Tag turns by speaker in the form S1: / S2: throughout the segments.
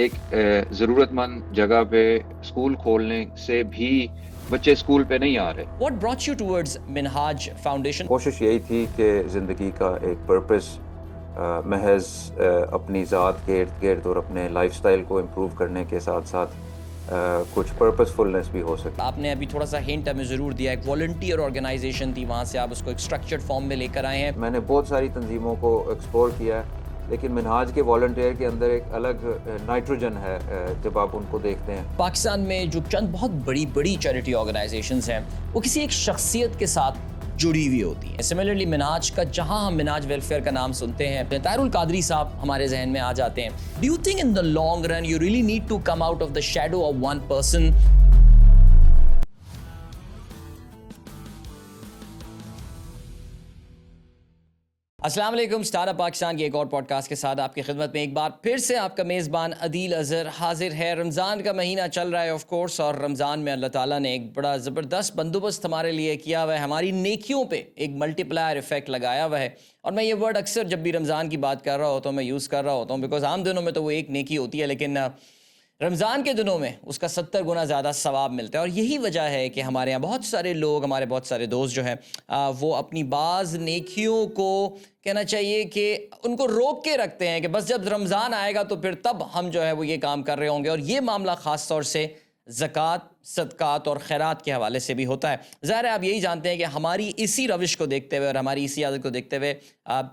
S1: एक ज़रूरतमंद जगह पे स्कूल खोलने से भी बच्चे स्कूल पे नहीं आ रहे।
S2: What brought you towards Minhaj Foundation?
S3: कोशिश यही थी कि ज़िंदगी का एक पर्पस महज अपनी ज़ात के इर्द गिर्द और अपने लाइफस्टाइल को इम्प्रूव करने के साथ साथ कुछ पर्पसफुलनेस भी हो सके।
S2: आपने अभी थोड़ा सा हिंट हमें ज़रूर दिया, एक वॉलंटियर ऑर्गेनाइजेशन थी, वहाँ से आप उसको एक स्ट्रक्चर्ड फॉर्म में लेकर आए हैं।
S3: मैंने बहुत सारी तंजीमों को एक्सप्लोर किया है, लेकिन मिनहाज के वॉलंटियर के अंदर एक अलग नाइट्रोजन है जब आप उनको देखते हैं।
S2: पाकिस्तान में जो चंद बहुत बड़ी बड़ी चैरिटी ऑर्गेनाइजेशंस हैं वो किसी एक शख्सियत के साथ जुड़ी हुई होती हैं। सिमिलरली मिनाज का, जहां हम मिनाज वेलफेयर का नाम सुनते हैं, ताहिरुल कादरी साहब हमारे जहन में आ जाते हैं। Do you think in the long run you really need to come out of the shadow of one person? अस्सलाम वालेकुम, स्टार्टअप पाकिस्तान के एक और पॉडकास्ट के साथ आपकी खिदमत में एक बार फिर से आपका मेज़बान अदील अज़हर हाजिर है। रमज़ान का महीना चल रहा है ऑफ कोर्स, और रमज़ान में अल्लाह ताला ने एक बड़ा ज़बरदस्त बंदोबस्त हमारे लिए किया हुआ है, हमारी नेकियों पे एक मल्टीप्लायर इफेक्ट लगाया हुआ है। और मैं ये वर्ड अक्सर जब भी रमज़ान की बात कर रहा होता हूँ मैं यूज़ कर रहा होता हूँ, बिकॉज आम दिनों में तो वो एक नेकी होती है, लेकिन रमज़ान के दिनों में उसका 70 गुना ज़्यादा सवाब मिलता है। और यही वजह है कि हमारे यहाँ बहुत सारे लोग, हमारे बहुत सारे दोस्त जो हैं वो अपनी बाज़ नेकियों को, कहना चाहिए कि उनको रोक के रखते हैं कि बस जब रमज़ान आएगा तो फिर तब हम जो है वो ये काम कर रहे होंगे। और ये मामला ख़ास तौर से ज़कात, सदक़ात और खैरात के हवाले से भी होता है। ज़ाहिर है आप यही जानते हैं कि हमारी इसी रविश को देखते हुए और हमारी इसी आदत को देखते हुए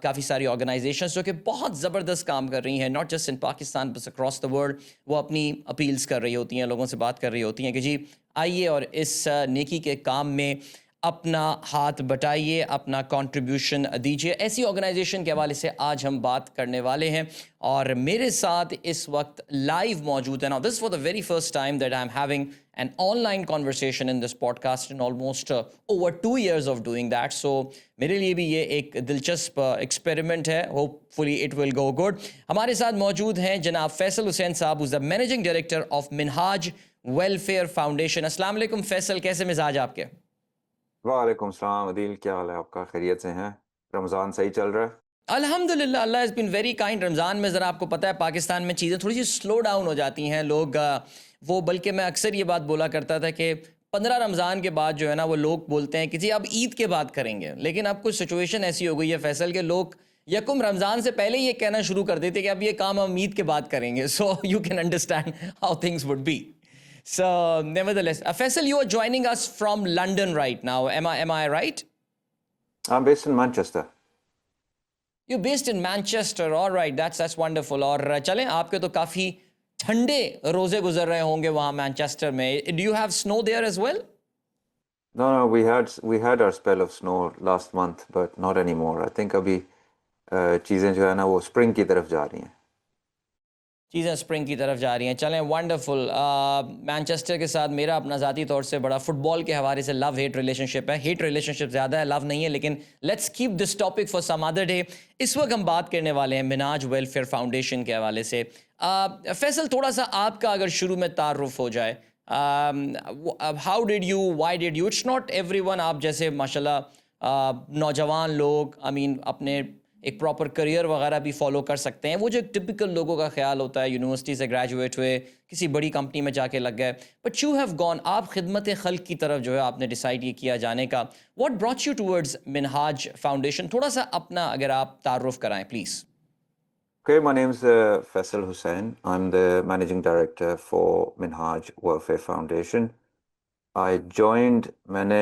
S2: काफ़ी सारी ऑर्गेनाइजेशंस जो कि बहुत ज़बरदस्त काम कर रही हैं, not just in Pakistan but across the world, वो अपनी अपील्स कर रही होती हैं, लोगों से बात कर रही होती हैं कि जी आइए और इस नेकी के काम में अपना हाथ बटाइए, अपना कंट्रीब्यूशन दीजिए। ऐसी ऑर्गेनाइजेशन के हवाले से आज हम बात करने वाले हैं, और मेरे साथ इस वक्त लाइव मौजूद है। Now this for the very first time that I am having an online conversation in this podcast in almost over 2 years of doing that. So मेरे लिए भी ये एक दिलचस्प एक्सपेरिमेंट है। Hopefully it will go good. हमारे साथ मौजूद हैं जनाब फैसल हुसैन साहब, who's the managing director of Minhaj Welfare foundation. अस्सलाम वालेकुम फैसल, कैसे मिजाज आपके?
S3: वालेकुम सलाम अदील, क्या हाल है आपका? खैरियत से हैं? रमज़ान सही चल रहा है?
S2: अल्हम्दुलिल्लाह, Allah has been very kind. Ramzan में ज़रा आपको पता है पाकिस्तान में चीज़ें थोड़ी सी स्लो डाउन हो जाती हैं। लोग वो, बल्कि मैं अक्सर ये बात बोला करता था कि 15 रमज़ान के बाद जो है ना वो लोग बोलते हैं कि जी अब ईद के बाद करेंगे, लेकिन अब कुछ सिचुएशन ऐसी हो गई है फैसल के लोग यकुम रमज़ान से पहले ये कहना शुरू कर देते कि अब ये काम हम ईद के बाद करेंगे। So you can understand how things would be. So, nevertheless, Faisal, you are joining us from London right now. Am I right?
S3: I'm based in Manchester.
S2: You're based in Manchester. All right, that's wonderful. और चलें, आपके तो काफ़ी ठंडे रोज़े गुजर रहे होंगे वहाँ मैनचेस्टर में. Do you have snow there as well?
S3: No, we had our spell of snow last month, but not anymore. I think अभी चीज़ें जो है ना वो स्प्रिंग की तरफ जा रही हैं।
S2: चीज़ें स्प्रिंग की तरफ जा रही हैं। चलें, वंडरफुल। मैनचेस्टर के साथ मेरा अपना ज़ाती तौर से बड़ा फ़ुटबॉल के हवाले से लव हेट रिलेशनशिप है। हेट रिलेशनशिप ज़्यादा है, लव नहीं है, लेकिन let's keep this topic for some other day. इस वक्त हम बात करने वाले हैं मिनाज वेलफेयर फाउंडेशन के हवाले से। फैसल, थोड़ा सा आपका अगर शुरू में तारुफ हो जाए, how did you, why did you, it's not every one आप जैसे माशाल्लाह नौजवान लोग अपने एक प्रॉपर करियर वगैरह भी फॉलो कर सकते हैं। वो जो एक टिपिकल लोगों का ख्याल होता है, यूनिवर्सिटी से ग्रेजुएट हुए, किसी बड़ी कंपनी में जाके लग गए, बट यू हैव गॉन, आप खिदमत खल्क की तरफ जो है आपने डिसाइड ये किया जाने का। What brought you towards Minhaj foundation? थोड़ा सा अपना अगर आप तारुफ कराएं please.
S3: Okay, my name's Faisal Hussain. I'm the managing director for Minhaj Welfare Foundation. मैंने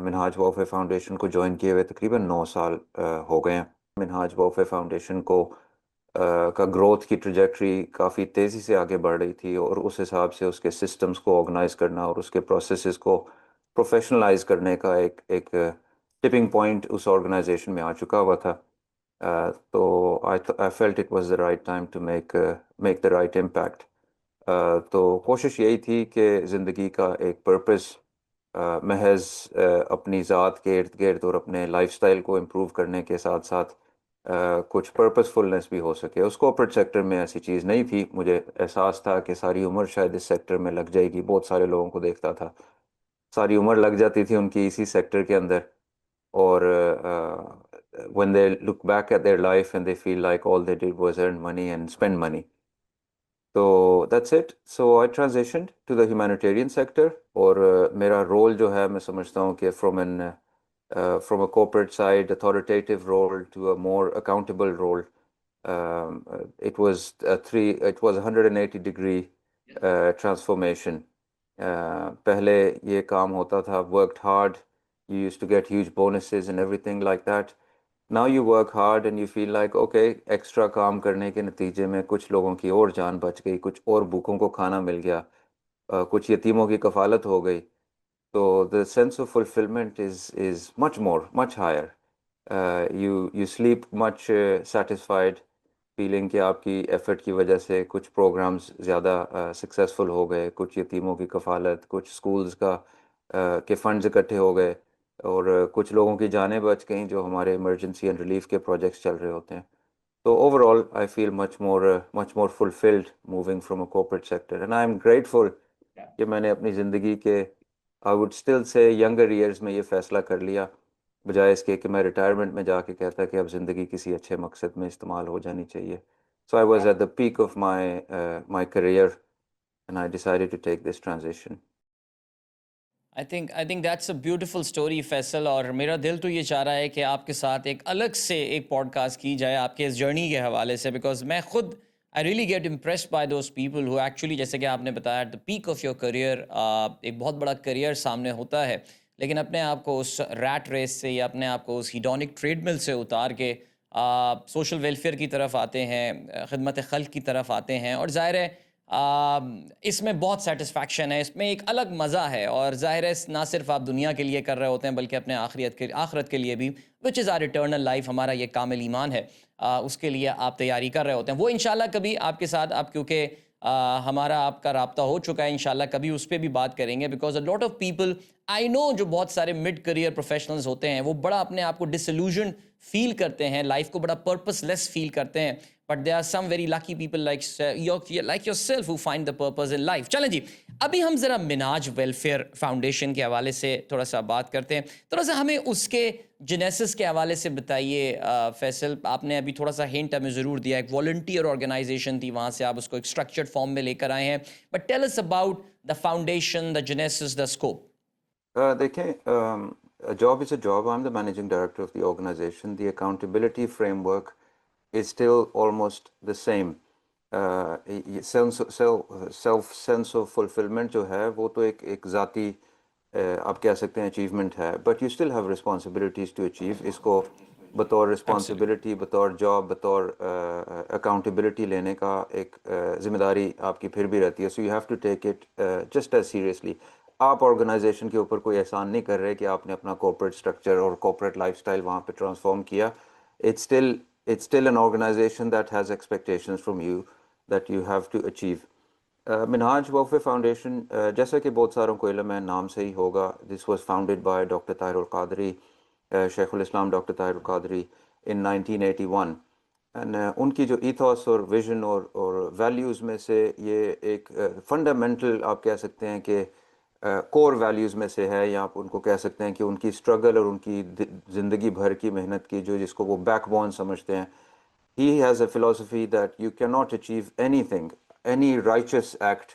S3: मिनहाज वेलफेयर फाउंडेशन को ज्वाइन किए हुए तकरीबन 9 साल हो गए हैं। मिनहाज वेलफेयर फाउंडेशन को का ग्रोथ की ट्रजेक्टरी काफ़ी तेज़ी से आगे बढ़ रही थी, और उस हिसाब से उसके सिस्टम्स को ऑर्गेनाइज करना और उसके प्रोसेसेस को प्रोफेशनलाइज करने का एक टिपिंग पॉइंट उस ऑर्गेनाइजेशन में आ चुका हुआ था। तो I felt it was the right time to make the right impact. तो कोशिश यही थी कि ज़िंदगी का एक पर्पस महज अपनी ज़ात के इर्द गिर्द और अपने लाइफस्टाइल को इम्प्रूव करने के साथ साथ कुछ पर्पसफुलनेस भी हो सके। उस कॉर्पोरेट सेक्टर में ऐसी चीज़ नहीं थी। मुझे एहसास था कि सारी उम्र शायद इस सेक्टर में लग जाएगी। बहुत सारे लोगों को देखता था, सारी उम्र लग जाती थी उनकी इसी सेक्टर के अंदर, और when they look back at their life and they feel like all they did was earn money and spend money. तो that's it. So I transitioned to the humanitarian sector, और मेरा रोल जो है मैं समझता हूँ कि from a corporate side authoritative role to a more accountable role. It was 180-degree transformation. पहले ये काम होता था, worked hard, you used to get huge bonuses and everything like that. Now you work hard and you feel like okay, extra काम करने के नतीजे में कुछ लोगों की और जान बच गई, कुछ और भूखों को खाना मिल गया, कुछ यतीमों की कफालत हो गई. So the sense of fulfillment is much higher. You sleep much satisfied, feeling कि आपकी एफर्ट की वजह से कुछ प्रोग्राम्स ज़्यादा सक्सेसफुल हो गए, कुछ यतीमों की कफालत, कुछ स्कूल्स के फंड्स इकट्ठे हो गए, और कुछ लोगों की जानें बच गईं जो हमारे इमरजेंसी एंड रिलीफ के प्रोजेक्ट्स चल रहे होते हैं. तो overall I feel much more fulfilled moving from a corporate sector, and I am grateful कि मैंने अपनी ज़िंदगी के I would still say younger years में ये फ़ैसला कर लिया, बजाय इसके कि मैं रिटायरमेंट में जाके कहता कि अब ज़िंदगी किसी अच्छे मकसद में इस्तेमाल हो जानी चाहिए. So I was at the peak of my career and I decided to take this transition.
S2: I think that's a beautiful story Faisal, और मेरा दिल तो ये चाह रहा है कि आपके साथ एक अलग से एक पॉडकास्ट की जाए आपके इस जर्नी के हवाले से, बिकॉज मैं खुद I really get impressed by those people who actually, जैसे कि आपने बताया, eight the peak of your career, एक बहुत बड़ा करियर सामने होता है, लेकिन अपने आप को उस रैट रेस से या अपने आप को उस हिडोनिक ट्रेडमिल से उतार के सोशल वेलफेयर की तरफ आते हैं, खिदमत खल्क की तरफ आते हैं, और ज़ाहिर है इसमें बहुत सेटिस्फैक्शन है, इसमें एक अलग मज़ा है, और ज़ाहिर है ना सिर्फ आप दुनिया के लिए कर रहे होते हैं बल्कि अपने आखिरत के लिए भी, which is our eternal life, हमारा ये कामिल ईमान है, उसके लिए आप तैयारी कर रहे होते हैं. वो इंशाल्लाह कभी आपके साथ, आप क्योंकि हमारा आपका राब्ता हो चुका है, इंशाल्लाह कभी उस पर भी बात करेंगे, because a lot of people I know जो बहुत सारे मिड करियर प्रोफेशनल्स होते हैं वो बड़ा अपने आप को डिसल्यूजन फील करते हैं, लाइफ को बड़ा पर्पसलेस फील करते हैं, but there are some very lucky people like yourself who find the purpose in life. चलें जी, अभी हम ज़रा मिनाज वेलफेयर फाउंडेशन के हवाले से थोड़ा सा बात करते हैं. थोड़ा सा हमें उसके जेनेसिस के हवाले से बताइए फैसल. आपने अभी थोड़ा सा हिंट हमें ज़रूर दिया, एक वॉलंटियर ऑर्गेनाइजेशन थी, वहाँ से आप उसको एक स्ट्रक्चर्ड फॉर्म में लेकर आए हैं, but tell us about the foundation, the genesis, the scope.
S3: देखें, a job is a job. I'm the managing director of the organization. The accountability framework is still almost the same. Self sense of fulfillment जो है वो तो एक ज़ाती आप कह सकते हैं अचीवमेंट है, but you still have responsibilities to achieve. इसको बतौर रिस्पॉन्सिबिलिटी, बतौर जॉब, बतौर अकाउंटेबिलिटी लेने का एक ज़िम्मेदारी आपकी फिर भी रहती है. So you have to take it just as seriously. आप ऑर्गेनाइजेशन के ऊपर कोई एहसान नहीं कर रहे कि आपने अपना कॉर्पोरेट स्ट्रक्चर और कॉर्पोरेट लाइफस्टाइल वहाँ पे ट्रांसफॉर्म किया. it's still an organization that has expectations from you that you have to achieve. Minhaj Welfare foundation, जैसा कि बहुत सारों को इल्म है, नाम से ही होगा, this was founded by doctor Tahirul Qadri, Shaikhul Islam doctor Tahirul Qadri in 1981. And उनकी जो ईथॉस और विजन और वैल्यूज़ में से ये एक फंडामेंटल आप कह सकते हैं कि कोर वैल्यूज़ में से है, या आप उनको कह सकते हैं कि उनकी स्ट्रगल और उनकी ज़िंदगी भर की मेहनत की जो जिसको वो बैकबोन समझते हैं. He has a philosophy that you cannot achieve anything, any righteous act,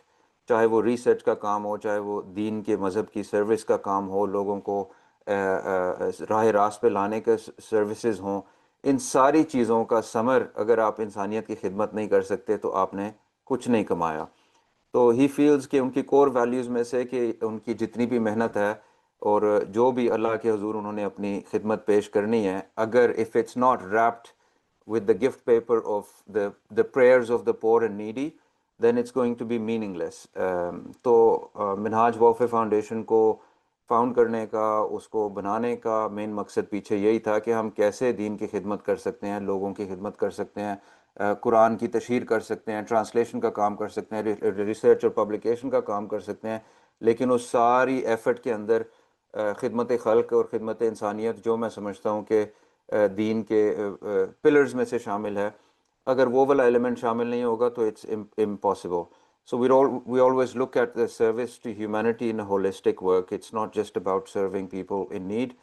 S3: चाहे वो रिसर्च का काम हो, चाहे वो दीन के मज़हब की सर्विस का काम हो, लोगों को राह रास्त पे लाने के सर्विसेज हों, इन सारी चीज़ों का समर अगर आप इंसानियत की खिदमत नहीं कर सकते तो आपने कुछ नहीं कमाया. तो ही फील्स कि उनकी कोर वैल्यूज़ में से कि उनकी जितनी भी मेहनत है और जो भी अल्लाह के हुजूर उन्होंने अपनी खिदमत पेश करनी है, अगर if it's not wrapped with the gift paper of the prayers of the poor and needy, then it's going to be meaningless. तो मिनहाज वेलफेयर फाउंडेशन को फाउंड करने का, उसको बनाने का मेन मकसद पीछे यही था कि हम कैसे दीन की खिदमत कर सकते हैं, लोगों की खिदमत कर सकते हैं, कुरान की तशहीर कर सकते हैं, ट्रांसलेशन का काम कर सकते हैं, रिसर्च और पब्लिकेशन का काम कर सकते हैं, लेकिन उस सारी एफर्ट के अंदर खिदमत खल्क और खिदमत इंसानियत जो मैं समझता हूँ कि दीन के पिलर्स में से शामिल है, अगर वो वाला एलिमेंट शामिल नहीं होगा तो it's impossible. So we always look at the service to humanity in a holistic work. It's not just about serving people in need.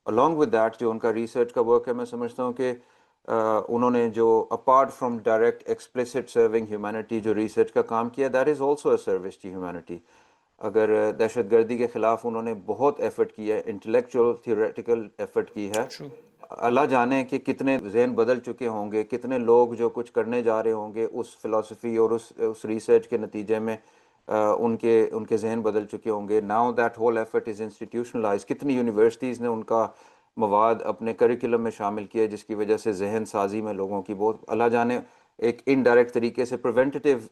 S3: Along with that जो उनका रिसर्च का वर्क है, मैं समझता हूँ कि उन्होंने जो apart from direct explicit serving humanity जो रिसर्च का काम किया, that is also a service to humanity. अगर दहशतगर्दी के ख़िलाफ़ उन्होंने बहुत एफर्ट किया है, इंटेलेक्चुअल थियोरेटिकल एफर्ट की है।
S2: ट्रू।
S3: अल्लाह जाने कि कितने जहन बदल चुके होंगे, कितने लोग जो कुछ करने जा रहे होंगे उस फिलॉसफी और उस रिसर्च के नतीजे में उनके उनके जहन बदल चुके होंगे। Now that whole effort is institutionalise. कितनी यूनिवर्सिटीज़ ने उनका मवाद अपने करिकुलम में शामिल किया, जिसकी वजह से जहन साजी में लोगों की बहुत अल्लाह जाने एक इनडायरेक्ट तरीके से प्रिवेंटेटिव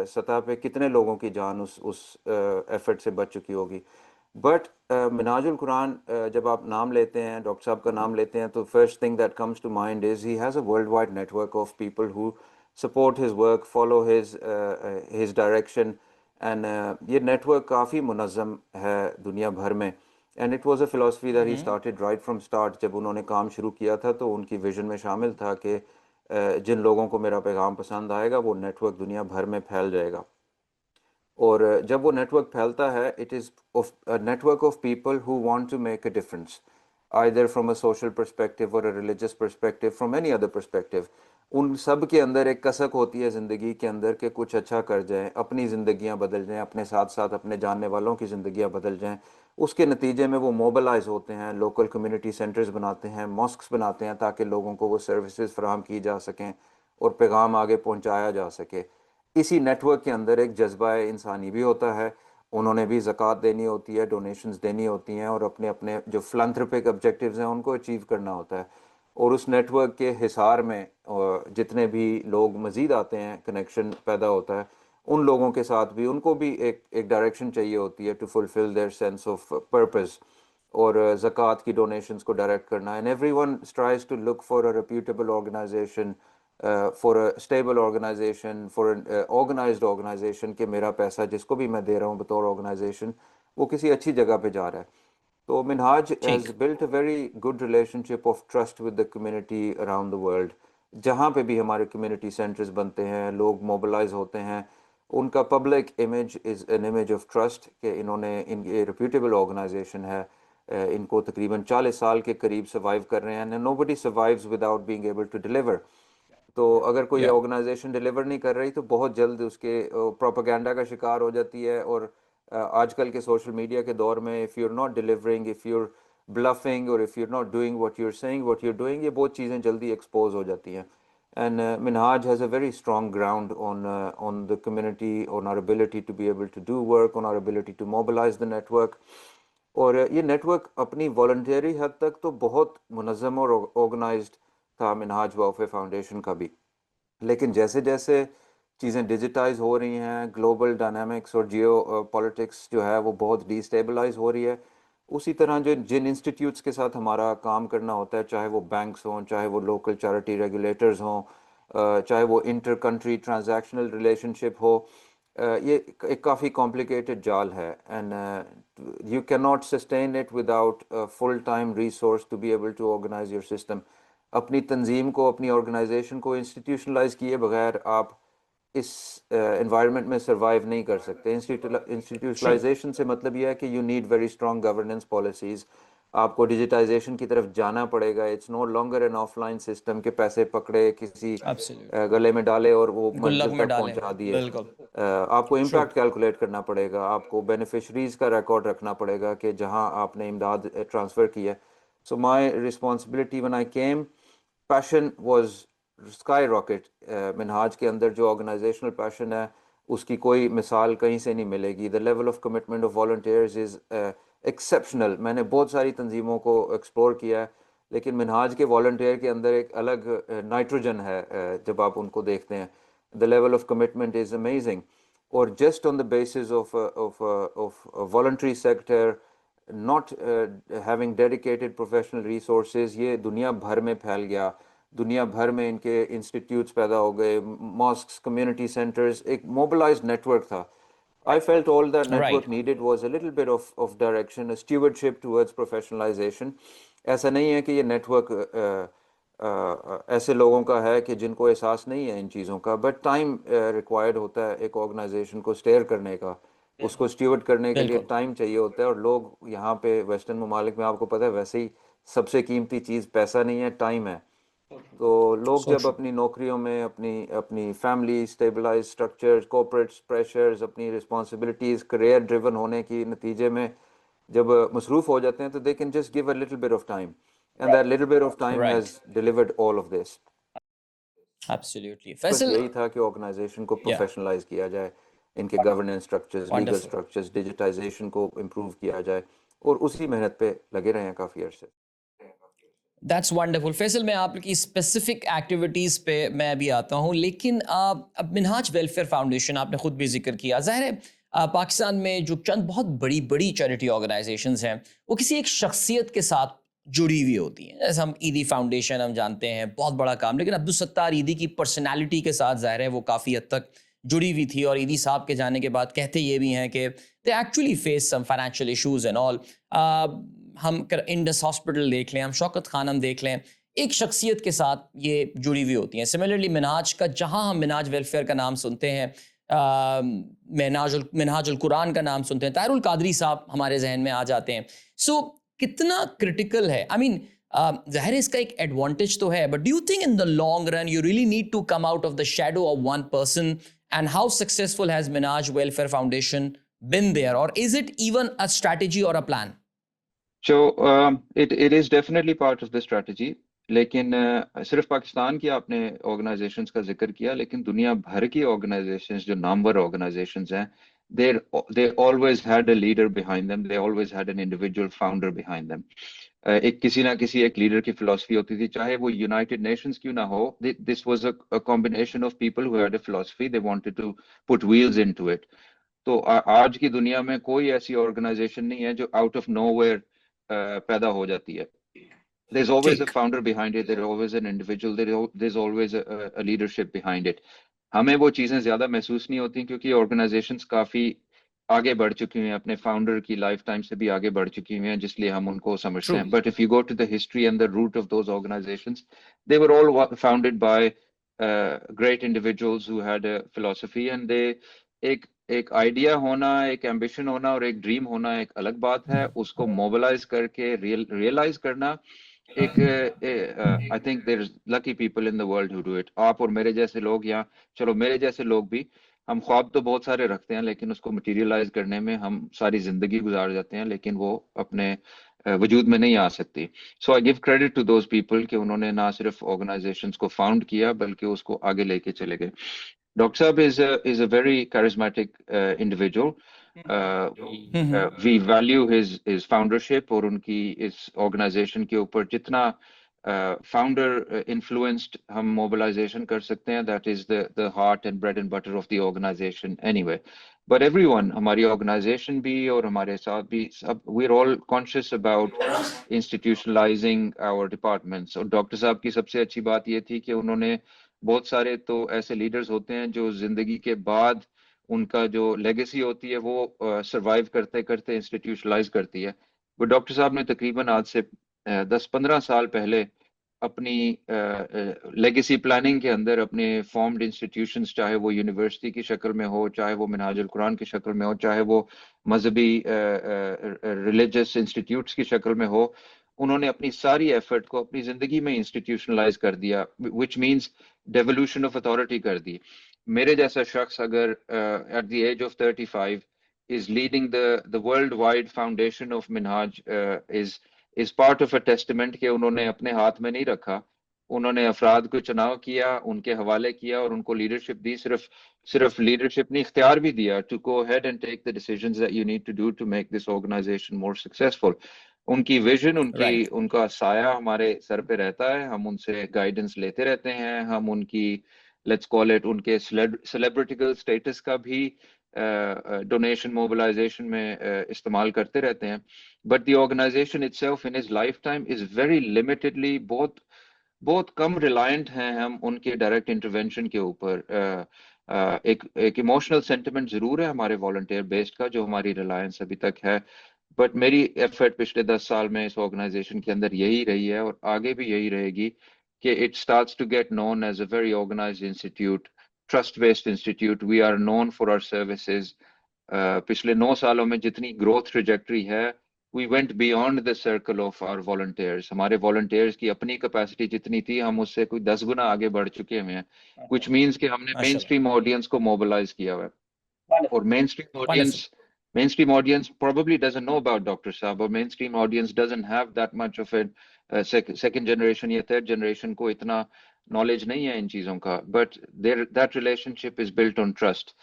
S3: सतह पे कितने लोगों की जान उस एफर्ट से बच चुकी होगी। बट मिनाजुल कुरान जब आप नाम लेते हैं, डॉक्टर साहब का नाम लेते हैं, तो first thing that comes to mind is he has a world wide network of people who support his work, follow his direction. And ये नेटवर्क काफ़ी मुनज़्ज़म है दुनिया भर में। And it was a philosophy that he started right from start. जब उन्होंने काम शुरू किया था तो उनकी विजन में शामिल था कि जिन लोगों को मेरा पैगाम पसंद आएगा वो नेटवर्क दुनिया भर में फैल जाएगा। और जब वो नेटवर्क फैलता है, it is a network of people who want to make a difference, either from a social perspective और a religious perspective, from any other perspective. उन सब के अंदर एक कसक होती है ज़िंदगी के अंदर कि कुछ अच्छा कर जाएं, अपनी ज़िंदगियां बदल जाएं, अपने साथ साथ अपने जानने वालों की ज़िंदगियां बदल जाएं। उसके नतीजे में वो मोबिलाइज होते हैं, लोकल कम्युनिटी सेंटर्स बनाते हैं, मॉस्क्स बनाते हैं, ताकि लोगों को वो सर्विसेज फराहम की जा सकें और पैगाम आगे पहुंचाया जा सके। इसी नेटवर्क के अंदर एक जज्बा इंसानी भी होता है। उन्होंने भी ज़कात देनी होती है, डोनेशंस देनी होती हैं, और अपने अपने जो फिलैंथ्रोपिक ऑब्जेक्टिव्स हैं उनको अचीव करना होता है। और उस नेटवर्क के हिसार में जितने भी लोग मज़ीद आते हैं, कनेक्शन पैदा होता है उन लोगों के साथ भी। उनको भी एक डायरेक्शन चाहिए होती है to fulfil their sense of purpose. और ज़कात की डोनेशंस को डायरेक्ट करना। And everyone tries to look for a reputable organisation, for a stable organisation, for an organised organisation, कि मेरा पैसा जिसको भी मैं दे रहा हूँ बतौर ऑर्गेनाइजेशन वो किसी अच्छी जगह पे जा रहा है। तो मिनहाज
S2: ठीक।
S3: Has built a very good relationship of trust with the community around the world. जहाँ पे भी हमारे कम्युनिटी सेंटर्स बनते हैं, लोग मोबिलाइज होते हैं, उनका public image is an image of trust कि इन्होंने इनकी रिप्यूटेबल ऑर्गेनाइजेशन है। इनको तकरीबन 40 साल के करीब सर्वाइव कर रहे हैं। Nobody survives without being able to deliver. तो अगर कोई
S2: या
S3: ऑर्गेनाइजेशन डिलीवर नहीं कर रही तो बहुत जल्द उसके प्रोपागेंडा का शिकार हो जाती है। और आजकल के सोशल मीडिया के दौर में if you are not delivering, if you are bluffing, और if you are not doing what you are saying what you are doing, ये बहुत चीज़ें जल्दी एक्सपोज हो जाती हैं। And Minhaj has a very strong ground on the community, on our ability to be able to do work, on our ability to mobilise the network. और ये network अपनी वॉलंटियरी हद तक तो बहुत मुनज़्ज़म और ऑर्गेनाइज्ड था मिनहाज वाफ़े फाउंडेशन का भी। लेकिन जैसे जैसे चीज़ें डिजिटाइज हो रही हैं, ग्लोबल डायनामिक्स और जियो पॉलिटिक्स जो है वो बहुत डिस्टेबलाइज हो रही है, उसी तरह जो जिन इंस्टीट्यूट्स के साथ हमारा काम करना होता है, चाहे वो बैंक्स हों, चाहे वो लोकल चैरिटी रेगुलेटर्स हों, चाहे वो इंटर कंट्री ट्रांजैक्शनल रिलेशनशिप हो, ये एक काफ़ी कॉम्प्लिकेटेड जाल है। And you cannot sustain it without full time resource to be able to organise your system. अपनी तंजीम को, अपनी ऑर्गेनाइजेशन को इंस्टीट्यूशनलाइज किए बगैर आप इस एनवायरनमेंट में सर्वाइव नहीं कर सकते।
S2: ट्रू।
S3: इंस्टीट्यूशनलाइजेशन से मतलब यह है कि you need very strong governance policies. आपको डिजिटाइजेशन की तरफ जाना पड़ेगा। It's no longer an offline system के पैसे पकड़े किसी
S2: एब्सोल्युटली।
S3: गले में डाले और वो
S2: गुल्लक
S3: मंजिल
S2: में
S3: तक
S2: डालें।
S3: पहुंचा दिए।
S2: बिल्कुल।
S3: आपको
S2: ट्रू।
S3: इम्पैक्ट कैलकुलेट करना पड़ेगा, आपको बेनिफिशरीज का रिकॉर्ड रखना पड़ेगा कि जहां आपने इमदाद ट्रांसफ़र की है। So my responsibility when I came, passion was sky rocket. Minhaj के अंदर जो ऑर्गेनाइजेशनल पैशन है उसकी कोई मिसाल कहीं से नहीं मिलेगी। The level of commitment of volunteers is exceptional. मैंने बहुत सारी तंजीमों को एक्सप्लोर किया है, लेकिन मिनहाज के वॉलंटियर के अंदर एक अलग नाइट्रोजन है जब आप उनको देखते हैं। The level of commitment is amazing. Or just on the basis of a voluntary sector, not having dedicated professional resources, ये दुनिया भर में फैल गया। दुनिया भर में इनके इंस्टीट्यूट्स पैदा हो गए, मॉस्क्स, कम्युनिटी सेंटर्स, एक मोबिलाइज्ड नेटवर्क था। I felt all that
S2: right.
S3: network needed was a little bit of direction, a stewardship towards professionalization. ऐसा नहीं है कि ये नेटवर्क ऐसे लोगों का है कि जिनको एहसास नहीं है इन चीज़ों का, बट टाइम रिक्वायर्ड होता है एक ऑर्गेनाइजेशन को स्टेयर करने का, उसको स्टीवर्ड करने के लिए
S2: बिल्कुल।
S3: टाइम चाहिए होता है। और लोग यहाँ पे वेस्टर्न ममालिक में, आपको पता है, वैसे ही सबसे कीमती चीज़ पैसा नहीं है, टाइम है। तो लोग
S2: So
S3: जब
S2: true.
S3: अपनी नौकरियों में अपनी अपनी family stabilise structures corporate pressures अपनी रिस्पॉन्सिबिलिटीज करियर ड्रिवन होने की नतीजे में जब मसरूफ हो जाते हैं तो they can just give a little bit of time and that little bit of time
S2: Right.
S3: Has delivered all of this.
S2: Absolutely.
S3: बस
S2: Faisal,
S3: यही था कि ऑर्गेनाइजेशन को
S2: yeah,
S3: प्रोफेशनलाइज किया जाए, इनके governance structures legal
S2: wonderful.
S3: Structures digitisation को improve किया जाए और उसी मेहनत पे लगे रहे हैं काफ़ी अरसे।
S2: That's wonderful. फैसल, मैं आपकी स्पेसिफिक एक्टिविटीज़ पे मैं अभी आता हूँ, लेकिन अब मिनहाज वेलफेयर फाउंडेशन आपने ख़ुद भी जिक्र किया। ज़ाहिर है पाकिस्तान में जो चंद बहुत बड़ी बड़ी चैरिटी ऑर्गेनाइजेशंस हैं वो किसी एक शख्सियत के साथ जुड़ी हुई होती हैं। जैसे हम ईदी फाउंडेशन हम जानते हैं, बहुत बड़ा काम, लेकिन अब्दुल सत्तार ईदी की पर्सनैलिटी के साथ ज़ाहिर है वो काफ़ी हद तक जुड़ी हुई थी। और ईदी साहब के जाने के बाद कहते ये भी हैं कि they actually face some financial issues and all. हम इंडस हॉस्पिटल देख लें, हम शौकत खानम देख लें, एक शख्सियत के साथ ये जुड़ी हुई होती हैं। सिमिलरली मिनहाज का, जहाँ हम मिनहाज वेलफेयर का नाम सुनते हैं, मिनहाजुल कुरान का नाम सुनते हैं, ताहिरुल कादरी साहब हमारे जहन में आ जाते हैं। सो कितना क्रिटिकल है, आई मीन ज़ाहिर है इसका एक एडवांटेज तो है, but do you think in the long run you really need to come out of the shadow of one person, and how successful has Minhaj Welfare Foundation been there, or is it even a strategy or a plan?
S1: So it is definitely part of the strategy. लेकिन सिर्फ पाकिस्तान की आपने organisations का जिक्र किया, लेकिन दुनिया भर की ऑर्गेनाइजेशंस जो नामवर ऑर्गेनाइजेशंस हैं, they they always had a leader behind them, they always had an individual founder behind them. एक किसी ना किसी एक लीडर की फिलॉसफी होती थी, चाहे वो यूनाइटेड नेशंस क्यों ना हो। This was a combination of people who had a philosophy, they wanted to put wheels into it. तो आज की दुनिया में कोई ऐसी ऑर्गेनाइजेशन नहीं है जो आउट ऑफ नोवेयर पैदा हो जाती है। there's always a
S2: ठीक।
S1: founder behind it, there's always an individual, there's always a leadership behind it. हमें वो चीजें ज्यादा महसूस नहीं होती क्योंकि ऑर्गेनाइजेशंस काफी आगे बढ़ चुकी हैं, अपने फाउंडर की लाइफ टाइम से भी आगे बढ़ चुकी हैं, जिसलिए हम उनको समझते
S2: ट्रू।
S1: हैं। But if you go to the history and the root of those organisations, they were all founded by great individuals who had a philosophy and they एक एक आइडिया होना, एक एम्बिशन होना और एक ड्रीम होना एक अलग बात है, उसको मोबिलाइज करके रियलाइज करना एक I think there is lucky people in the world who do it. आप और मेरे जैसे लोग, या चलो मेरे जैसे लोग भी, हम ख्वाब तो बहुत सारे रखते हैं लेकिन उसको मटेरियलाइज करने में हम सारी जिंदगी गुजार जाते हैं, लेकिन वो अपने वजूद में नहीं आ सकती। So I give credit to those people कि उन्होंने ना सिर्फ ऑर्गेनाइजेशंस को फाउंड किया बल्कि उसको आगे लेके चले गए। Dr. Saab is a very charismatic individual. We value his foundership और उनकी इस organization के ऊपर जितना founder influenced हम mobilization कर सकते हैं, that is the heart and bread and butter of the organization anyway. But everyone, हमारी organization भी और हमारे साथ भी सब, we're all conscious about institutionalizing our departments. और डॉक्टर साहब की सबसे अच्छी बात ये थी कि उन्होंने, बहुत सारे तो ऐसे लीडर्स होते हैं जो जिंदगी के बाद उनका जो लेगेसी होती है वो सरवाइव करते करते इंस्टीट्यूशनलाइज करती है। वो डॉक्टर साहब ने तकरीबन आज से 10-15 साल पहले अपनी लेगेसी प्लानिंग के अंदर अपने फॉर्म्ड इंस्टीट्यूशंस, चाहे वो यूनिवर्सिटी की शक्ल में हो, चाहे वो मिनहाजुल कुरान की शक्ल में हो, चाहे वो मजहबी रिलीजियस इंस्टीट्यूट्स की शक्ल में हो, उन्होंने अपनी सारी एफर्ट को अपनी जिंदगी में इंस्टीट्यूशनलाइज कर दिया, which means devolution of authority कर दी। मेरे जैसा शख्स अगर at the age of 35 is leading the worldwide foundation of Minhaj is part of a testament कि उन्होंने अपने हाथ में नहीं रखा, उन्होंने अफराद को चुनाव किया, उनके हवाले किया और उनको लीडरशिप दी। सिर्फ लीडरशिप नहीं, इख्तियार भी दिया to go ahead and take the decisions that you need to do to make this organization more successful. उनकी विजन,
S2: राइट।
S1: उनका साया हमारे सर पे रहता है, हम उनसे गाइडेंस लेते रहते हैं, हम उनकी लेट्स कॉल इट उनके सेलिब्रिटिकल स्टेटस का भी डोनेशन मोबिलाइजेशन में इस्तेमाल करते रहते हैं। But the organisation itself in his lifetime is very limitedly, बहुत बहुत कम रिलायंट हैं हम उनके डायरेक्ट इंटरवेंशन के ऊपर। एक इमोशनल सेंटिमेंट जरूर है हमारे वॉलंटियर बेस्ड का, जो हमारी रिलायंस अभी तक है। बट मेरी एफर्ट पिछले 10 साल में इस ऑर्गेनाइजेशन के अंदर यही रही है और आगे भी यही रहेगी कि it starts to get known as a very organized institute, trust based institute. We are known for our services. पिछले 9 सालों में जितनी ग्रोथ ट्रेजेक्टरी है we went beyond the circle of our volunteers. हमारे volunteers की अपनी capacity जितनी थी हम उससे कोई 10 गुना आगे बढ़ चुके हुए हैं, which means कि हमने
S2: माशाल्लाह
S1: mainstream audience को mobilize किया हुआ है. Or
S2: wonderful
S1: mainstream audience probably doesn't know about Dr. Saab, or mainstream audience doesn't have that much of a second generation या third generation को इतना knowledge नहीं है इन चीजों का, but that relationship is built on trust.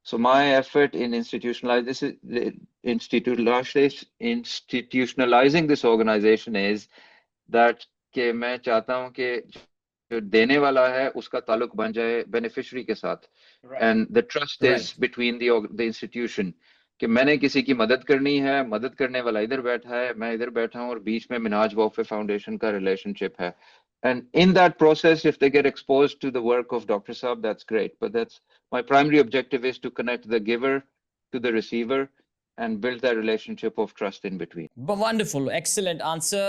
S1: So my effort in institutionalizing this organization is that कि मैं चाहता हूं कि जो देने वाला है उसका ताल्लुक बन जाए बेनिफिशियरी के साथ, and the trust is
S2: right
S1: between the institution, कि मैंने किसी की मदद करनी है, मदद करने वाला इधर बैठा है, मैं इधर बैठा हूं, और बीच में मिनहाज वेलफेयर फाउंडेशन का रिलेशनशिप है. And in that process, if they get exposed to the work of Dr. Saab, that's great. But that's my primary objective, is to connect the giver to the receiver and build that relationship of trust in between.
S2: Wonderful excellent answer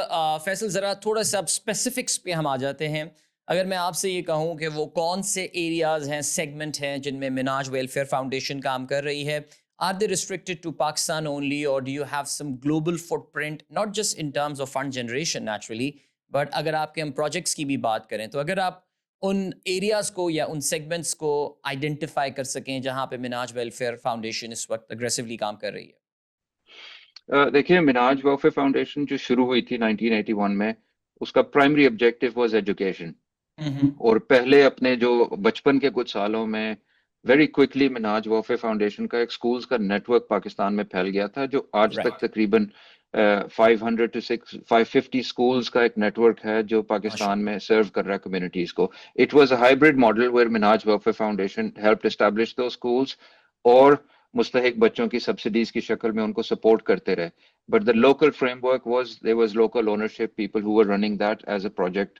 S2: Faisal ज़रा थोड़ा सा specifics पे हम आ जाते हैं. अगर मैं आपसे ये कहूँ कि वो कौन से एरियाज हैं, सेगमेंट हैं जिनमें मिनाज वेलफेयर फाउंडेशन काम कर रही है, are they restricted to Pakistan only, और do you have some global footprint, not just in terms of fund generation naturally, but अगर आपके हम प्रोजेक्ट्स की भी बात करें तो अगर आप उन एरियाज को या उन सेगमेंट्स को आइडेंटिफाई कर सकें जहाँ पे मिनाज वेलफेयर फाउंडेशन इस वक्त अग्रेसिवली काम कर रही है.
S1: देखिए, मिनाज वेलफेयर फाउंडेशन जो शुरू हुई थी 1981 में, उसका प्राइमरी ऑब्जेक्टिव वाज एजुकेशन. और पहले अपने जो बचपन के कुछ सालों में very quickly Minhaj welfare foundation का एक स्कूल्स का नेटवर्क पाकिस्तान में फैल गया था, जो आज तक तकरीबन 500 to 550 स्कूल्स का एक नेटवर्क है जो पाकिस्तान में सर्व कर रहा है कम्युनिटीज को. It was a hybrid model where Minhaj welfare foundation helped establish दो स्कूल्स और मुस्तहिक बच्चों की सब्सिडीज की शक्ल में उनको सपोर्ट करते रहे. But the local framework was, there was local ownership, people who were running that as a project.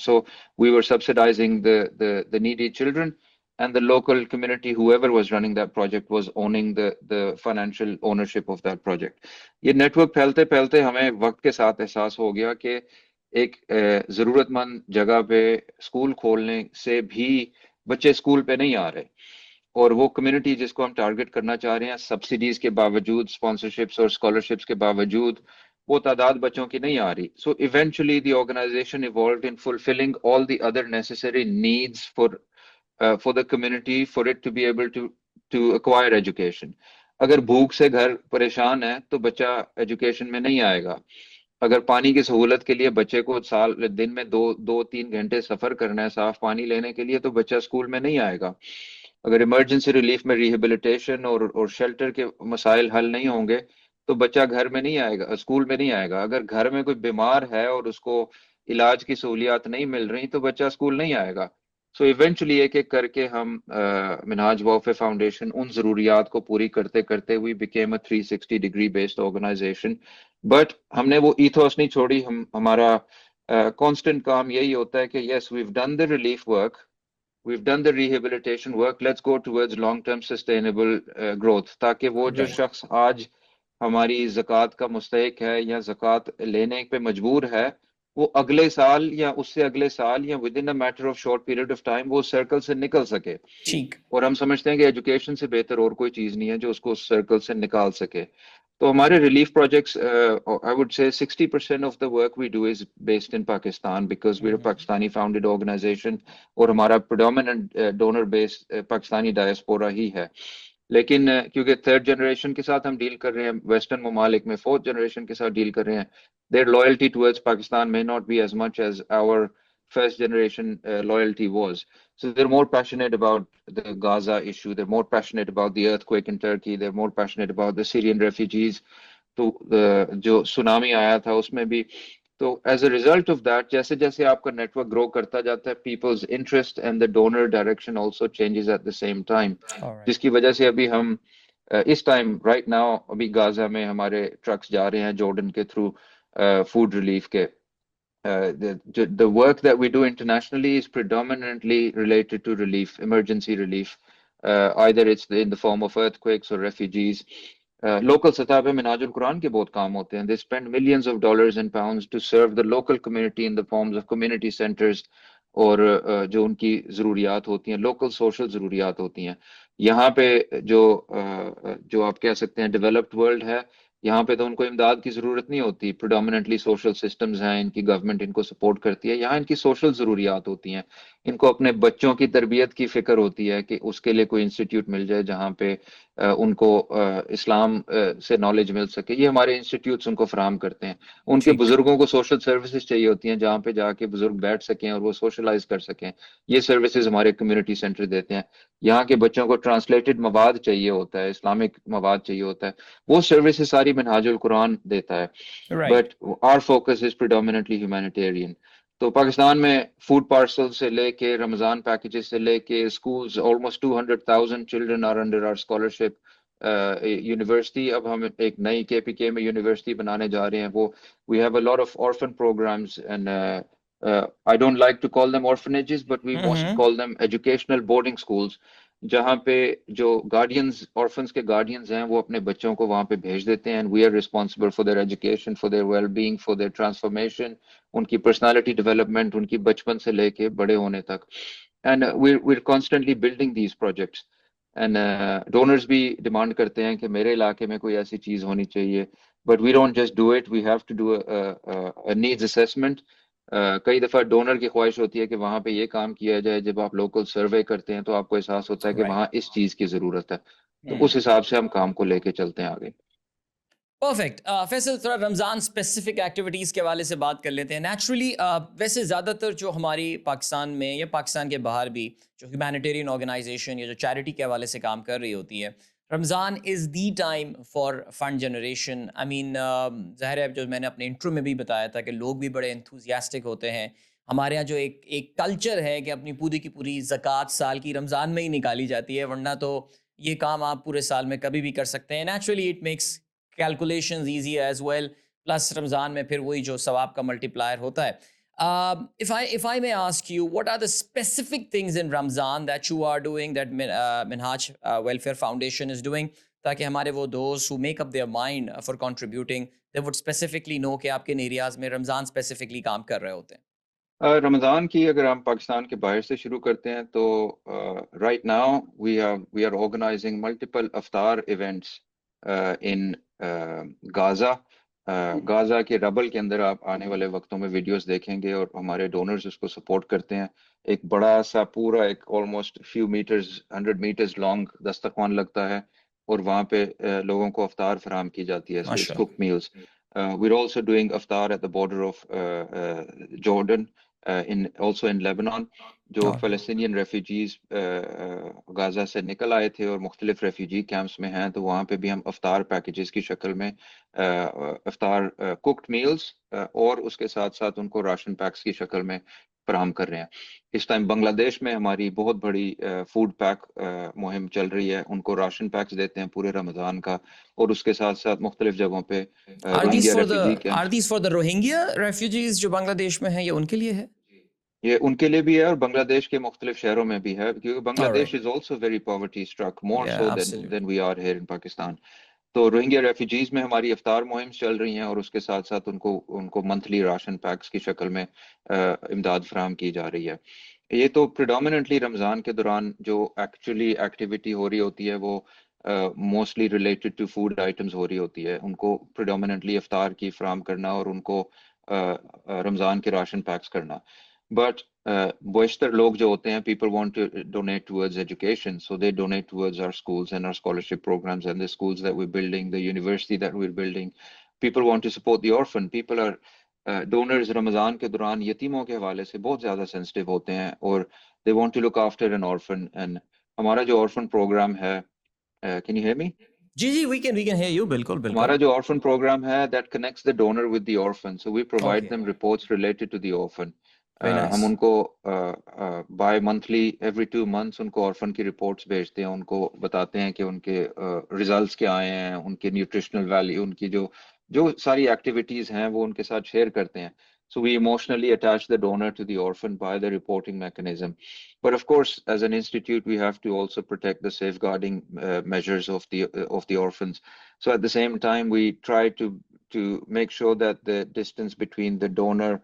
S1: So we were subsidizing the needy children, and the local community, whoever was running that project, was owning the financial ownership of that project. ये network फैलते फैलते हमें वक्त के साथ एहसास हो गया कि एक जरूरतमंद जगह पे स्कूल खोलने से भी बच्चे स्कूल पे नहीं आ रहे, और वो कम्युनिटी जिसको हम टारगेट करना चाह रहे हैं, सब्सिडीज के बावजूद, स्पॉन्सरशिप्स और स्कॉलरशिप्स के बावजूद वो तादाद बच्चों की नहीं आ रही. So eventually the organization evolved in fulfilling all the other necessary needs for the community for it to be able to acquire education. अगर भूख से घर परेशान है तो बच्चा एजुकेशन में नहीं आएगा. अगर पानी की सहूलत के लिए बच्चे को दिन में 2-3 घंटे सफर करना है साफ पानी लेने के लिए, तो बच्चा स्कूल में नहीं आएगा. अगर इमरजेंसी रिलीफ में रिहेबिलिटेशन और शेल्टर के मसाइल हल नहीं होंगे तो बच्चा घर में नहीं आएगा, स्कूल में नहीं आएगा. अगर घर में कोई बीमार है और उसको इलाज की सहूलियात नहीं मिल रही तो बच्चा स्कूल नहीं आएगा. सो इवेंचुअली एक एक करके हम मिनहाज वेलफेयर फाउंडेशन उन जरूरियात को पूरी करते करते we became a 360 degree based organization. But हमने वो ईथोस नहीं छोड़ी. हमारा कांस्टेंट काम यही होता है कि yes, we've done the relief work, we've done the rehabilitation work, let's go towards long term sustainable growth, ताकि वो जो शख्स आज हमारी ज़कात का मुस्तहिक है या ज़कात लेने पे मजबूर है, वो अगले साल या उससे अगले साल या with in a matter of short period of time वो सर्कल से निकल सके.
S2: ठीक.
S1: और हम समझते हैं कि एजुकेशन से बेहतर और कोई चीज नहीं है जो उसको उस सर्कल से निकाल सके. तो हमारे relief projects, I would say 60% of the work we do is based in Pakistan, because we are Pakistani founded organisation और हमारा predominant donor base Pakistani diaspora ही है. लेकिन क्योंकि थर्ड जनरेशन के साथ हम डील कर रहे हैं, वेस्टर्न ममालिक में फोर्थ जनरेशन के साथ डील कर रहे हैं, their loyalty towards Pakistan may not be as much as our first generation loyalty was. So they're more passionate about the Gaza issue, they're more passionate about the earthquake in Turkey, they're more passionate about the Syrian refugees. तो जो tsunami आया था उसमें भी, तो as a result of that जैसे जैसे आपका नेटवर्क ग्रो करता जाता है, people's interest and the donor direction also changes at the same time, जिसकी वजह से अभी हम इस टाइम राइट नाउ अभी गाजा में हमारे ट्रक्स जा रहे हैं जॉर्डन के थ्रू फूड रिलीफ के. The work that we do internationally is predominantly related to relief, emergency relief. Either it's in the form of earthquakes or refugees. Local सतह पे मिनाजुल कुरान के बहुत काम होते हैं. They spend millions of dollars and pounds to serve the local community in the forms of community centers, और जो उनकी ज़रूरियात होती हैं, लोकल सोशल ज़रूरियात होती हैं. यहाँ पे जो आप कह सकते हैं डेवलप्ड वर्ल्ड है, यहाँ पे तो उनको इमदाद की जरूरत नहीं होती, प्रिडोमिनेटली सोशल सिस्टम्स हैं, इनकी गवर्नमेंट इनको सपोर्ट करती है। यहाँ इनकी सोशल जरूरियात होती हैं, इनको अपने बच्चों की तरबियत की फिक्र होती है कि उसके लिए कोई इंस्टीट्यूट मिल जाए जहाँ पे उनको इस्लाम से नॉलेज मिल सके। ये हमारे इंस्टीट्यूट्स उनको फराहम करते हैं। उनके
S2: ठीक।
S1: बुजुर्गों को सोशल सर्विसेज चाहिए होती हैं जहाँ पे जाके बुजुर्ग बैठ सकें और वो सोशलाइज कर सकें। ये सर्विसेज हमारे कम्युनिटी सेंटर देते हैं। यहाँ के बच्चों को ट्रांसलेटेड मवाद चाहिए होता है, इस्लामिक मवाद चाहिए होता है, वो सर्विसेज सारी मिनहाजुल कुरान देता है।
S2: Right.
S1: But our focus is predominantly humanitarian. तो पाकिस्तान में फूड पार्सल से लेके रमजान पैकेजेस से लेके schools, almost 200,000 children are under our scholarship university. अब हम एक नई केपीके में यूनिवर्सिटी बनाने जा रहे हैं। वो we have a lot of orphan programs and I don't like to call them orphanages, but we most
S2: hmm.
S1: Call them educational boarding schools, जहाँ पे जो गार्डियंस, ऑर्फन्स के गार्डियंस हैं, वो अपने बच्चों को वहाँ पे भेज देते हैं। And we are responsible for their education, for their well being, for their transformation, उनकी पर्सनालिटी डेवलपमेंट, उनकी बचपन से लेके बड़े होने तक। And we constantly building these projects. And donors भी डिमांड करते हैं कि मेरे इलाके में कोई ऐसी चीज होनी चाहिए, but we don't just do it, we have to do needs assessment. कई दफा डोनर की ख्वाहिश होती है कि वहां पे ये काम किया जाए। जब आप लोकल सर्वे करते हैं तो आपको एहसास होता है कि
S2: राइट।
S1: वहां इस चीज की जरूरत है, तो उस हिसाब से हम काम को लेके चलते हैं आगे।
S2: परफेक्ट। फैसल, थोड़ा रमज़ान स्पेसिफिक एक्टिविटीज़ के हवाले से बात कर लेते हैं। नेचुरली वैसे ज़्यादातर जो हमारी पाकिस्तान में या पाकिस्तान के बाहर भी जो ह्यूमैनिटेरियन ऑर्गेनाइजेशन या जो चैरिटी के हवाले से काम कर रही होती है, Ramzan is the time for fund generation. I mean ज़ाहिर है, जो मैंने अपने इंट्रो में भी बताया था कि लोग भी बड़े एंथुसियास्टिक होते हैं। हमारे यहाँ जो एक एक कल्चर है कि अपनी पूरी की पूरी ज़कात साल की रमज़ान में ही निकाली जाती है, वरना तो ये काम आप पूरे साल में कभी भी कर सकते हैं। Naturally it makes calculations easy as well, plus Ramzan में फिर वही जो सवाब का मल्टीप्लायर होता है। If I may ask you, what are the specific things in Ramzan that you are doing, that Minhaj Welfare Foundation is doing, ताकि हमारे वो those who make up their mind for contributing, they would specifically know कि आप किन areas में Ramzan specifically काम कर रहे होते हैं।
S1: रमज़ान की अगर हम पाकिस्तान के बाहर से शुरू करते हैं तो right now we are organising multiple iftar events in Gaza. Gaza के रबल के अंदर आप आने वाले वक्तों में वीडियोस देखेंगे और हमारे डोनर्स उसको सपोर्ट करते हैं। एक बड़ा सा पूरा एक almost few metres, 100 metres long दस्तरखान लगता है और वहाँ पे लोगों को अफ्तार फराहम की जाती है, cook meals. we're also doing iftar at the border of Jordan, in also in Lebanon. जो फ़लस्तीनियन रेफ्यूजीज गाज़ा से निकल आए थे और मुख्तलिफ रेफ्यूजी कैंप्स में हैं, तो वहाँ पे भी हम अफ्तार पैकेजेस की शक्ल में अफ्तार कुक्ड मील्स और उसके साथ साथ उनको राशन पैक्स की शक्ल में फराहम कर रहे हैं। इस टाइम बांग्लादेश में हमारी बहुत बड़ी फूड पैक मुहिम चल रही है। उनको राशन पैक्स देते हैं पूरे रमज़ान का, और उसके साथ साथ मुख्तलिफ जगहों पे Rohingya refugee camp.
S2: Are these for the Rohingya refugees जो बांग्लादेश में हैं, ये उनके लिए है?
S1: ये उनके लिए भी है और बांग्लादेश के मुख्तलिफ शहरों में भी है, क्योंकि Bangladesh is also very poverty struck, more so than we are here in Pakistan. तो रोहिंग्या रेफ्यूजीज में हमारी अफ्तार मुहिम चल रही हैं और उसके साथ साथ उनको मंथली राशन पैक्स की शक्ल में इमदाद फराहम की जा रही है। ये तो प्रिडोमिनेटली रमज़ान के दौरान जो एक्चुअली एक्टिविटी हो रही होती है वो mostly related to food items हो रही होती है। उनको प्रिडोमिनेटली अफ्तार की फराहम करना और उनको रमज़ान के राशन पैक्स करना। बट बेशतर लोग जो होते हैं, people want to donate towards education, so they donate towards our schools and our scholarship programs and the schools that we're building, the university that we're building. People want to support the orphan. People are donors Ramzan के दौरान यतीमों के हवाले से बहुत ज़्यादा sensitive होते हैं और they want to look after an orphan. And हमारा जो orphan program है, can you hear me?
S2: Ji, we can hear you, बिल्कुल बिल्कुल।
S1: हमारा जो orphan program है, that connects the donor with the orphan, so we provide them reports related to the orphan. हम उनको बाय मंथली, एवरी 2 months उनको orphan की reports भेजते हैं, उनको बताते हैं कि उनके रिजल्ट्स क्या आए हैं, उनके न्यूट्रिशनल वैल्यू, उनकी जो सारी एक्टिविटीज हैं वो उनके साथ शेयर करते हैं। So we emotionally attach the donor to the orphan by the reporting mechanism. But of course, as an institute, we have to also protect the safeguarding measures of the orphans. So at the same time, we try to make sure that the distance between the donor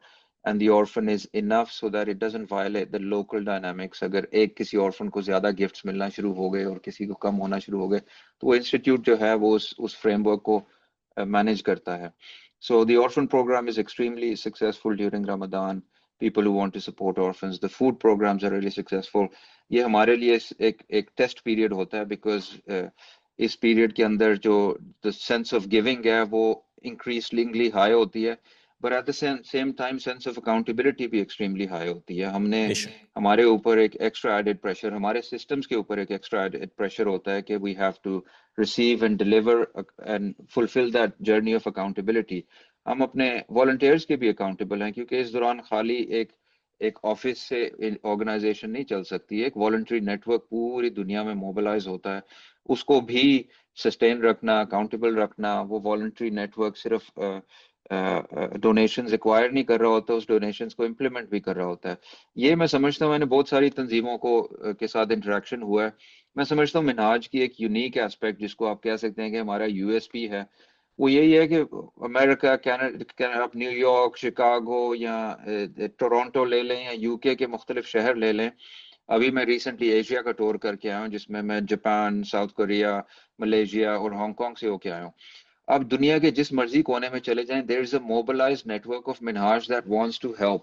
S1: and the orphan is enough so that it doesn't violate the local dynamics. अगर एक किसी orphan को ज़्यादा gifts मिलना शुरू हो गए और किसी को कम होना शुरू हो गए, तो वो institute जो है वो उस framework को manage करता है. So the orphan program is extremely successful during Ramadan. People who want to support orphans, the food programs are really successful. ये हमारे लिए एक टेस्ट पीरियड होता है, बिकॉज इस पीरियड के अंदर जो द सेंस ऑफ गिविंग है वो इंक्रीजिंगली हाई होती है, but at the same time sense of accountability भी एक्सट्रीमली हाई होती है. हमने
S2: बेशक
S1: हमारे ऊपर एक एक्स्ट्रा एडेड प्रेशर, हमारे सिस्टम्स के ऊपर एक एक्स्ट्रा एडेड प्रेशर होता है कि we have to receive and deliver and fulfill that journey of accountability. हम अपने वॉलंटियर्स के भी अकाउंटेबल हैं, क्योंकि इस दौरान खाली एक ऑफिस से ऑर्गेनाइजेशन नहीं चल सकती. एक वॉलंटरी नेटवर्क पूरी दुनिया में मोबिलाइज होता है, उसको भी सस्टेन रखना, अकाउंटेबल रखना. वो वॉलंटरी नेटवर्क सिर्फ डोनेशंस एक्वायर नहीं कर रहा होता, उस डोनेशंस को इम्प्लीमेंट भी कर रहा होता है. ये मैं समझता हूँ, मैंने बहुत सारी तंजीमों को के साथ इंटरेक्शन हुआ है. मैं समझता हूँ मिनहाज की एक यूनिक एस्पेक्ट, जिसको आप कह सकते हैं कि हमारा यूएसपी है, वो यही है कि अमेरिका, कनाडा, आप न्यूयॉर्क, शिकागो या टोरंटो ले लें या यूके के मुख्तलिफ शहर ले लें. अभी मैं रिसेंटली एशिया का टूर करके आया हूँ, जिसमें मैं जापान, साउथ कोरिया, मलेशिया और हांगकांग से होके आया हूँ. आप दुनिया के जिस मर्जी कोने में चले जाएं, there is a mobilized network of Minhaj that wants to help.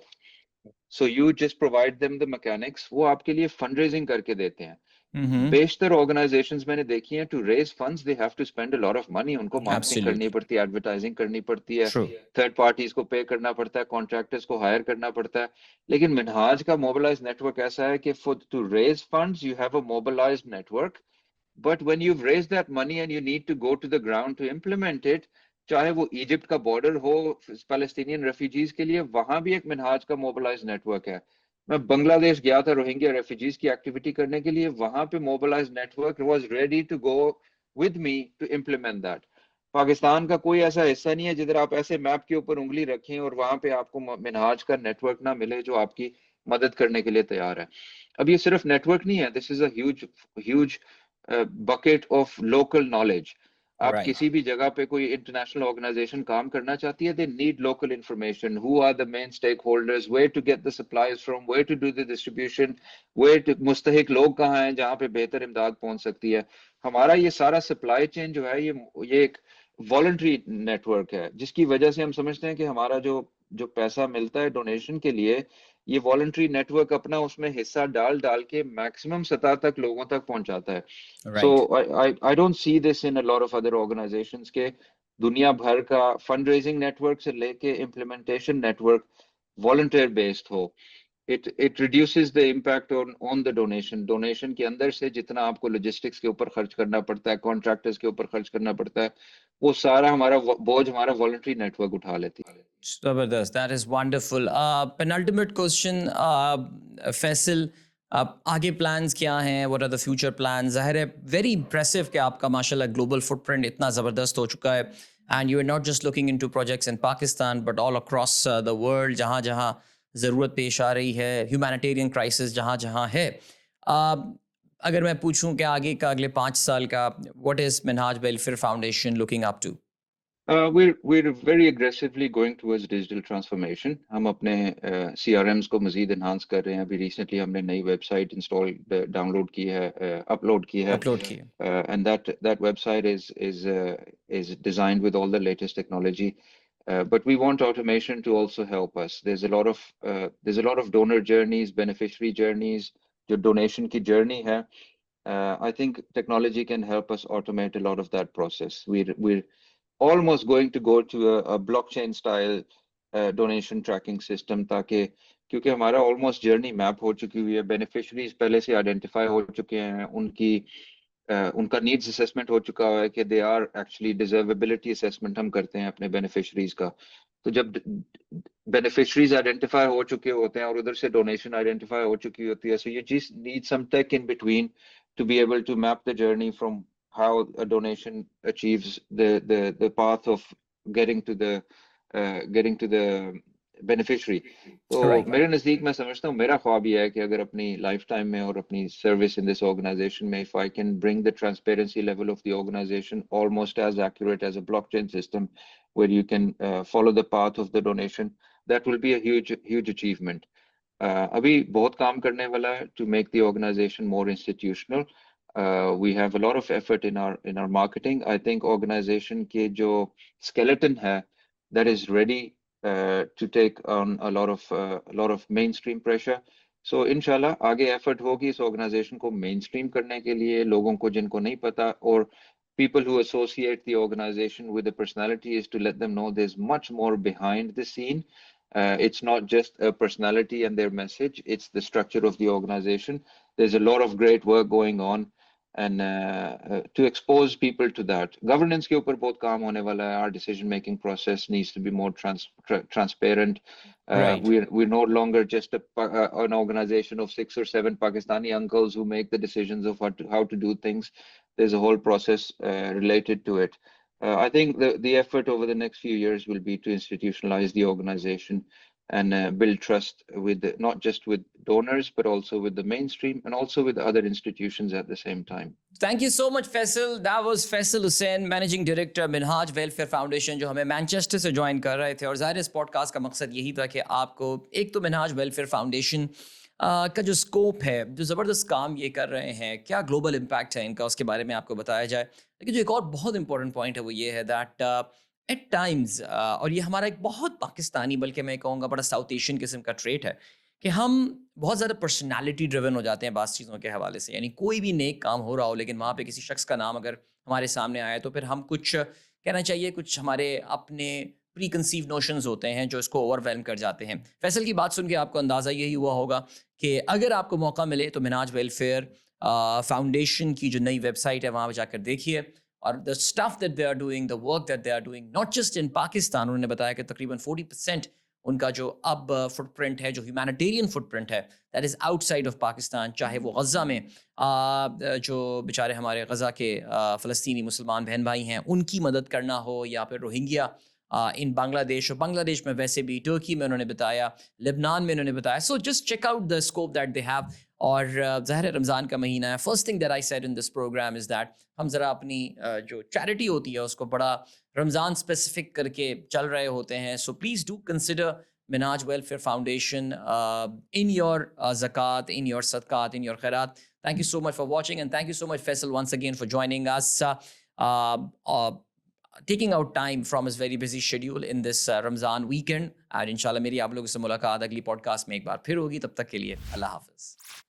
S1: So you just provide them the mechanics, वो आपके लिए फंड रेजिंग करके देते हैं. बेशतर ऑर्गेनाइजेशंस मैंने देखी हैं, to raise funds they have to spend a lot of money. उनको मार्केटिंग करनी
S2: एब्सोल्युटली
S1: पड़ती है, एडवर्टाइजिंग करनी पड़ती है,
S2: ट्रू
S1: थर्ड पार्टीज को पे करना पड़ता है, कॉन्ट्रैक्टर्स को हायर करना पड़ता है. लेकिन मिनहाज का मोबिलाइज्ड नेटवर्क ऐसा है कि for to raise funds you have a mobilized network, but when you've raised that money and you need to go to the ground to implement it, चाहे वो इजिप्ट का बॉर्डर हो पैलेस्टीनियन रेफ्यूजीज के लिए, वहां भी एक मिनहाज का मोबिलाइज नेटवर्क है. मैं बांग्लादेश गया था रोहिंग्या रेफ्यूजीज की एक्टिविटी करने के लिए, वहां पे mobilize network was ready to go with me to implement that. Pakistan का कोई ऐसा हिस्सा नहीं है जिधर आप ऐसे मैप के ऊपर उंगली रखें और वहां पे आपको मिनहाज का नेटवर्क ना मिले जो आपकी मदद करने के लिए तैयार है. अब ये सिर्फ नेटवर्क नहीं है, this is a huge bucket of local knowledge. आप
S2: राइट
S1: किसी भी जगह पे कोई इंटरनेशनल ऑर्गेनाइजेशन काम करना चाहती है, they need local information, who are the main stakeholders, where to get the supplies from, where to do the distribution, where to, मुस्तहिक लोग कहाँ हैं जहाँ पे बेहतर इमदाद पहुंच सकती है. हमारा ये सारा सप्लाई चेन जो है, ये एक वॉलंटरी नेटवर्क है, जिसकी वजह से हम समझते हैं कि हमारा जो जो पैसा मिलता है डोनेशन के लिए, ये वॉलंटरी नेटवर्क अपना उसमें हिस्सा डाल डाल के मैक्सिमम सतह तक लोगों तक पहुंचाता है. So
S2: right
S1: I don't see this in a lot of other organisations के दुनिया भर का फंड रेजिंग नेटवर्क से लेके इम्प्लीमेंटेशन नेटवर्क वॉलंटियर बेस्ड हो. it reduces the impact on the donation के अंदर से जितना आपको लॉजिस्टिक्स के ऊपर खर्च करना पड़ता है, कॉन्ट्रैक्टर्स के ऊपर खर्च करना पड़ता है, वो सारा हमारा बोझ हमारा वॉलंटरी नेटवर्क उठा लेती है.
S2: Zabardast. That is wonderful. Penultimate question, Faisal. आगे प्लान्स क्या हैं? What are the future plans? ज़ाहिर है very impressive कि आपका माशाल्लाह global footprint इतना ज़बरदस्त हो चुका है, and you are not just looking into projects in Pakistan but all across the world, जहाँ जहाँ ज़रूरत पेश आ रही है, humanitarian crisis जहाँ जहाँ है. अगर मैं पूछूं कि आगे का अगले 5 साल का, what is Minhaj Welfare Foundation looking up to?
S1: We're very aggressively going towards digital transformation. हम अपने CRMs को मजीद enhance कर रहे हैं. अभी recently हमने नई वेबसाइट इंस्टॉल डाउनलोड की है, अपलोड की है,
S2: अपलोड किए.
S1: and that website is designed with all the latest technology. But we want automation to also help us. There's a lot of donor journeys, beneficiary journeys, जो donation की journey है. I think technology can help us automate a lot of that process. We're almost going to go to a blockchain style donation tracking system, ताकि क्योंकि हमारा almost journey map हो चुकी हुई है, beneficiaries पहले से identify हो चुके हैं, उनका needs assessment हो चुका है कि they are actually deservability assessment हम करते हैं अपने beneficiaries का. तो जब beneficiaries identify हो चुके होते हैं और उधर से donation identify हो चुकी होती है, so you just need some tech in between to be able to map the journey from how a donation achieves the path of getting to the beneficiary. तो
S2: Right.
S1: मेरे नजदीक मैं समझता हूँ, मेरा ख्वाब ये है कि अगर अपनी लाइफ टाइम में और अपनी सर्विस इन दिस ऑर्गेनाइजेशन में, if I can bring the transparency level of the organization almost as accurate as a blockchain system where you can follow the path of the donation, that will be a huge achievement. अभी बहुत काम करने वाला है to make the organization more institutional. We have a lot of effort in our marketing. I think organization के जो skeleton है, that is ready to take on a lot of mainstream pressure. So inshallah आगे effort होगी इस organization को mainstream करने के लिए, लोगों को जिनको नहीं पता, और people who associate the organization with the personality, is to let them know there's much more behind the scene. It's not just a personality and their message, it's the structure of the organization. There's a lot of great work going on, and to expose people to that. Governance के ऊपर बहुत काम होने वाला है. Our decision making process needs to be more transparent.
S2: Right.
S1: We're no longer just an organization of 6 or 7 Pakistani uncles who make the decisions of how to do things. There's a whole process related to it. I think the effort over the next few years will be to institutionalize the organization and build trust with not just with donors, but also with the mainstream and also with other institutions at the same time.
S2: Thank you so much, Faisal. That was Faisal Hussain, Managing Director Minhaj Welfare Foundation, जो हमें Manchester से join कर रहे थे. और ज़ाहिर इस podcast का मकसद यही था कि आपको एक तो मिनहाज वेलफेयर फाउंडेशन का जो स्कोप है, जो ज़बरदस्त काम ये कर रहे हैं, क्या ग्लोबल इम्पैक्ट है इनका, उसके बारे में आपको बताया जाए. लेकिन जो एक और बहुत इंपॉर्टेंट पॉइंट है वो ये है दैट एट टाइम्स, और ये हमारा एक बहुत पाकिस्तानी, बल्कि मैं कहूँगा बड़ा साउथ एशियन किस्म का ट्रेट है, कि हम बहुत ज़्यादा पर्सनालिटी ड्रिवन हो जाते हैं बास चीज़ों के हवाले से. यानी कोई भी नेक काम हो रहा हो, लेकिन वहाँ पे किसी शख्स का नाम अगर हमारे सामने आए तो फिर हम कुछ कहना चाहिए, कुछ हमारे अपने प्री कंसीव नोशंस होते हैं जो इसको ओवरवेलम कर जाते हैं. फैसल की बात सुन के आपको अंदाज़ा यही हुआ होगा कि अगर आपको मौका मिले तो मिनहाज वेलफेयर फाउंडेशन की जो नई वेबसाइट है वहाँ पर जाकर देखिए, और the stuff that they are doing, the work that they are doing, not just in Pakistan. उन्होंने बताया कि तकरीबन 40% उनका जो अब फुटप्रिंट है, जो ह्यूमैनिटेरियन फुटप्रिंट है, that is outside of Pakistan. चाहे वो गज़ा में जो बेचारे हमारे गज़ा के फ़लस्तीनी मुसलमान बहन भाई हैं उनकी मदद करना हो, या फिर रोहिंग्या इन बांग्लादेश, और बांग्लादेश में वैसे भी, टर्की में उन्होंने बताया, लेबनान में उन्होंने बताया. So just check out the scope that they have. और ज़ाहिर रमज़ान का महीना है. First thing that I said in this program is that हम ज़रा अपनी जो चैरिटी होती है उसको बड़ा रमज़ान स्पेसिफिक करके चल रहे होते हैं. So please do consider Minhaj Welfare Foundation in your zakat, in your sadqat, in your khairat. Thank you so much for watching, and thank you so much, Faisal, once again for joining us, taking out time from his very busy schedule in this Ramzan weekend. And inshallah मेरी आप लोगों से मुलाकात अगली podcast में एक बार फिर होगी. तब तक के लिए अल्लाह हाफ़िज़.